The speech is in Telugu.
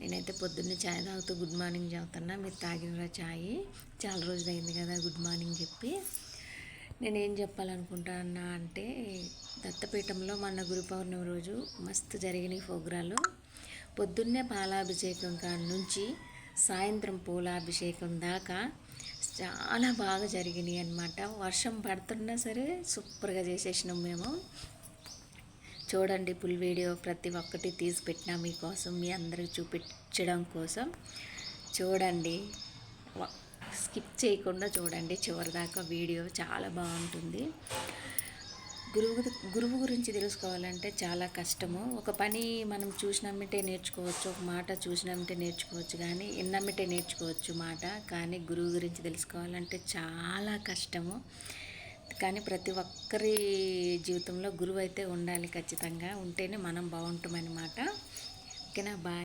నేనైతే పొద్దున్నే చాయ్ తాగుతూ గుడ్ మార్నింగ్ చెబుతున్నా. మీరు తాగినరా చాయ్? చాలా రోజులైంది కదా గుడ్ మార్నింగ్ చెప్పి. నేనేం చెప్పాలనుకుంటున్నా అంటే, దత్తపీఠంలో మొన్న గురు పౌర్ణమి రోజు మస్తు జరిగినాయి ప్రోగ్రాలు. పొద్దున్నే పాలాభిషేకం కాడ నుంచి సాయంత్రం పూలాభిషేకం దాకా చాలా బాగా జరిగినాయి అన్నమాట. వర్షం పడుతున్నా సరే సూపర్గా చేసేసినాం మేము. చూడండి ఫుల్ వీడియో ప్రతి ఒక్కటి తీసి పెట్టినా మీకోసం, మీ అందరికి చూపించడం కోసం. చూడండి, స్కిప్ చేయకుండా చూడండి చివరిదాకా. వీడియో చాలా బాగుంటుంది. గురువు గురించి తెలుసుకోవాలంటే చాలా కష్టము. ఒక పని మనం చూసినమ్మిటే నేర్చుకోవచ్చు, ఒక మాట చూసినమ్మిటే నేర్చుకోవచ్చు, కానీ విన్నమ్మిటే నేర్చుకోవచ్చు మాట. కానీ గురువు గురించి తెలుసుకోవాలంటే చాలా కష్టము. కానీ ప్రతి ఒక్కరి జీవితంలో గురువు అయితే ఉండాలి ఖచ్చితంగా. ఉంటేనే మనం బాగుంటామన్నమాట. ఓకేనా? బాయ్.